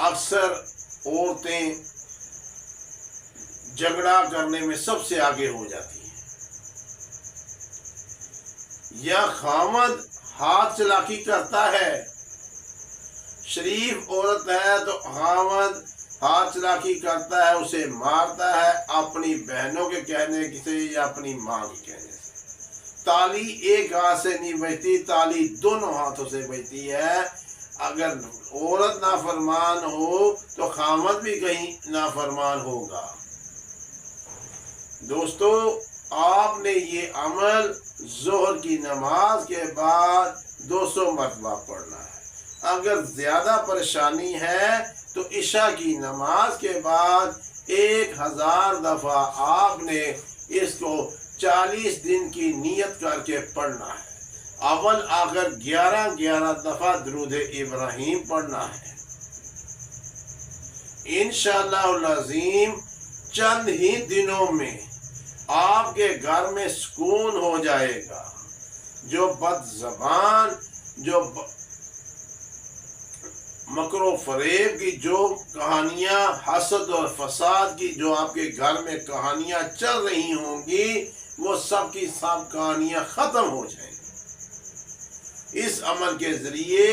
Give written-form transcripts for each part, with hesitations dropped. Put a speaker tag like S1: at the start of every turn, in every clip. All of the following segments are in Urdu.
S1: اکثر عورتیں جھگڑا کرنے میں سب سے آگے ہو جاتی ہیں، یا خامد ہاتھ چلاکی کرتا ہے، شریف عورت ہے تو خامد ہاتھ چلاکی کرتا ہے، اسے مارتا ہے اپنی بہنوں کے کہنے سے یا اپنی ماں کے کہنے سے۔ تالی ایک ہاتھ سے نہیں بجتی، تالی دونوں ہاتھوں سے بجتی ہے۔ اگر عورت نافرمان ہو تو خامد بھی کہیں نافرمان ہوگا۔ دوستو، آپ نے یہ عمل ظہر کی نماز کے بعد 200 مرتبہ پڑھنا ہے۔ اگر زیادہ پریشانی ہے تو عشاء کی نماز کے بعد 1000 دفعہ آپ نے اس کو 40 دن کی نیت کر کے پڑھنا ہے۔ اول آخر 11 دفعہ درود ابراہیم پڑھنا ہے۔ انشاءاللہ العظیم چند ہی دنوں میں آپ کے گھر میں سکون ہو جائے گا۔ جو بد زبان، جو مکر و فریب کی جو کہانیاں، حسد اور فساد کی جو آپ کے گھر میں کہانیاں چل رہی ہوں گی، وہ سب کی سب کہانیاں ختم ہو جائیں گی۔ اس عمل کے ذریعے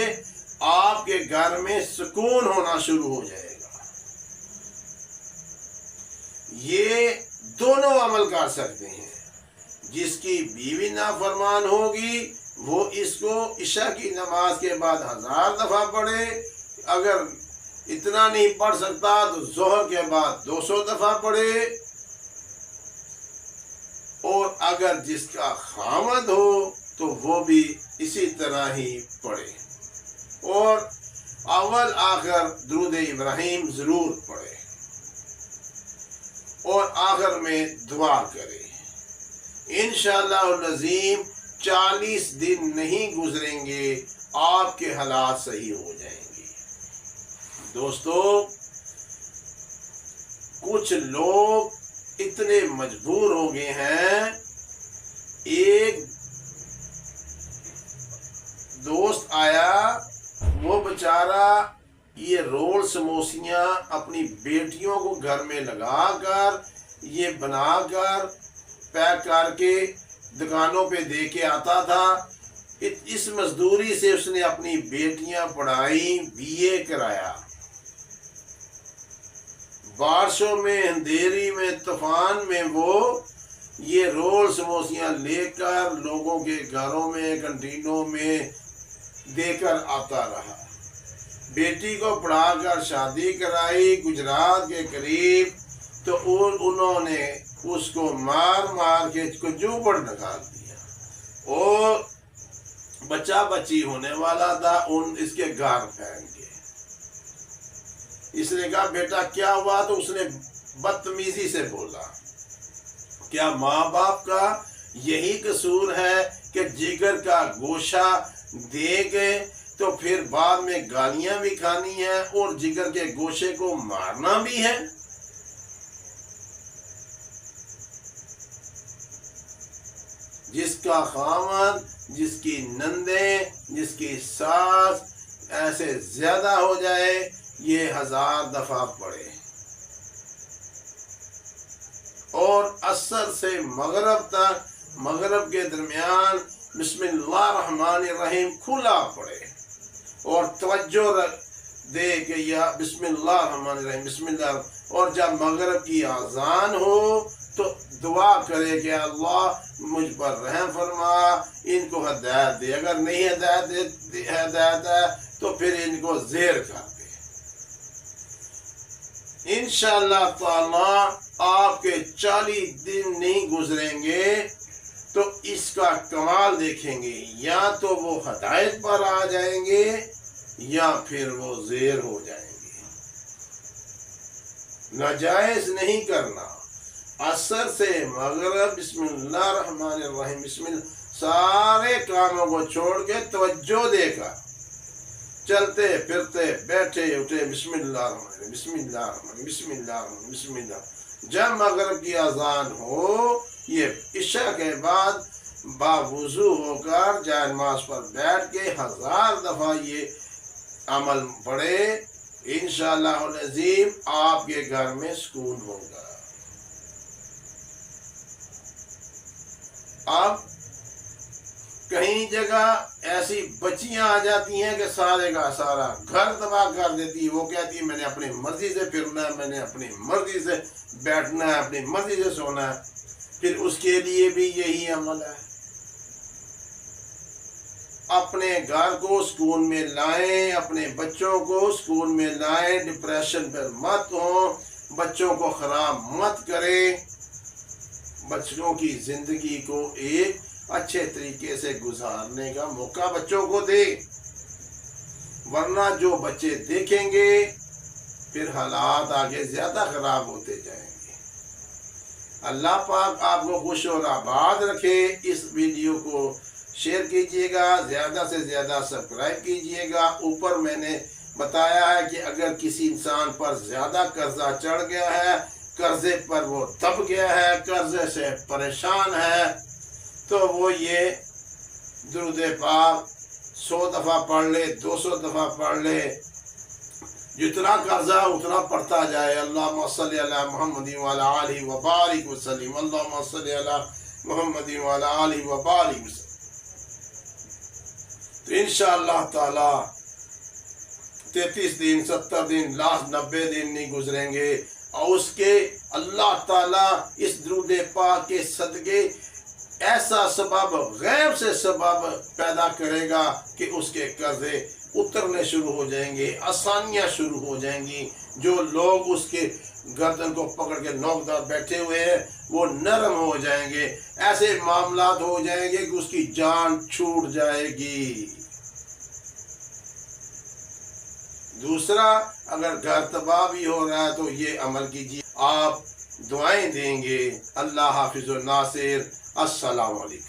S1: آپ کے گھر میں سکون ہونا شروع ہو جائے گا۔ یہ دونوں عمل کر سکتے ہیں۔ جس کی بیوی نافرمان ہوگی وہ اس کو عشاء کی نماز کے بعد 1000 دفعہ پڑھے، اگر اتنا نہیں پڑھ سکتا تو ظہر کے بعد 200 دفعہ پڑھے، اور اگر جس کا خامد ہو تو وہ بھی اسی طرح ہی پڑھے، اور اول آخر درود ابراہیم ضرور پڑھے، اور آخر میں دعا کرے۔ انشاءاللہ العظیم 40 دن نہیں گزریں گے، آپ کے حالات صحیح ہو جائیں گے۔ دوستو، کچھ لوگ اتنے مجبور ہو گئے ہیں۔ ایک دوست آیا، وہ بیچارہ یہ رول سموسیاں اپنی بیٹیوں کو گھر میں لگا کر، یہ بنا کر پیک کر کے دکانوں پہ دے کے آتا تھا۔ اس مزدوری سے اس نے اپنی بیٹیاں پڑھائی، BA کرایا۔ بارشوں میں، اندھیری میں، طوفان میں وہ یہ رول سموسیاں لے کر لوگوں کے گھروں میں، کنٹینوں میں دے کر آتا رہا۔ بیٹی کو پڑھا کر شادی کرائی گجرات کے قریب، تو انہوں نے اس کو مار کے جوپڑ نکال دیا، اور بچہ بچی ہونے والا تھا، اس کے گھر پھینک گئے۔ اس نے کہا بیٹا کیا ہوا؟ تو اس نے بدتمیزی سے بولا، کیا ماں باپ کا یہی قصور ہے کہ جگر کا گوشہ دے گئے تو پھر بعد میں گالیاں بھی کھانی ہیں اور جگر کے گوشے کو مارنا بھی ہے؟ جس کا خاوند، جس کی نندیں، جس کی ساس ایسے زیادہ ہو جائے، یہ 1000 دفعہ پڑھے، اور عصر سے مغرب تک، مغرب کے درمیان بسم اللہ الرحمن الرحیم کھلا پڑھے، اور توجہ دے کہ یا بسم اللہ الرحمن الرحیم، بسم اللہ، اور جب مغرب کی اذان ہو تو دعا کرے کہ اللہ مجھ پر رحم فرما، ان کو ہدایت دے، اگر نہیں ہدایت ہے تو پھر ان کو زیر کر دے۔ انشاءاللہ تعالی آپ کے 40 دن نہیں گزریں گے تو اس کا کمال دیکھیں گے، یا تو وہ ہدایت پر آ جائیں گے یا پھر وہ زیر ہو جائیں گے۔ ناجائز نہیں کرنا، عصر سے مغرب بسم اللہ الرحمن الرحیم، بسم اللہ، سارے کاموں کو چھوڑ کے توجہ دے کر چلتے پھرتے بیٹھے اٹھے بسم اللہ الرحمن الرحیم، بسم اللہ الرحمن الرحیم، بسم اللہ الرحمن الرحیم، بسم اللہ۔ جب مغرب کی اذان ہو، یہ عشاء کے بعد باوضو ہو کر جائے نماز پر بیٹھ کے 1000 دفعہ یہ عمل پڑھے، انشاءاللہ العظیم آپ کے گھر میں سکون ہوگا۔ اب کہیں جگہ ایسی بچیاں آ جاتی ہیں کہ سارے کا سارا گھر تباہ کر دیتی ہے۔ وہ کہتی ہے میں نے اپنی مرضی سے پھرنا ہے، میں نے اپنی مرضی سے بیٹھنا ہے، اپنی مرضی سے سونا ہے۔ پھر اس کے لیے بھی یہی عمل ہے، اپنے گھر کو سکون میں لائیں، اپنے بچوں کو سکون میں لائیں، ڈپریشن پر مت ہوں، بچوں کو خراب مت کریں، بچوں کی زندگی کو ایک اچھے طریقے سے گزارنے کا موقع بچوں کو دے، ورنہ جو بچے دیکھیں گے پھر حالات آگے زیادہ خراب ہوتے جائیں گے۔ اللہ پاک آپ کو خوش اور آباد رکھے۔ اس ویڈیو کو شیئر کیجئے گا، زیادہ سے زیادہ سبسکرائب کیجئے گا۔ اوپر میں نے بتایا ہے کہ اگر کسی انسان پر زیادہ قرضہ چڑھ گیا ہے، قرضے پر وہ دب گیا ہے، قرضے سے پریشان ہے، تو وہ یہ درود پاک 100 دفعہ پڑھ لے، 200 دفعہ پڑھ لے، جتنا قرضہ اتنا پڑھتا جائے۔ اللہم صلی علی محمد وعلی آلہ وبارک وسلم، اللہم صلی علی محمد وعلی آلہ وبارک وسلم۔ تو انشاءاللہ تعالی 33 دن 70 دن لاسٹ 90 دن نہیں گزریں گے، اور اس کے اللہ تعالیٰ اس درود پاک کے صدقے ایسا سبب، غیب سے سبب پیدا کرے گا کہ اس کے قرضے اترنے شروع ہو جائیں گے، آسانیاں شروع ہو جائیں گی۔ جو لوگ اس کے گردن کو پکڑ کے نوکدار بیٹھے ہوئے ہیں وہ نرم ہو جائیں گے، ایسے معاملات ہو جائیں گے کہ اس کی جان چھوٹ جائے گی۔ دوسرا، اگر گھر تباہ بھی ہو رہا ہے تو یہ عمل کیجیے، آپ دعائیں دیں گے۔ اللہ حافظ و ناصر۔ السلام علیکم۔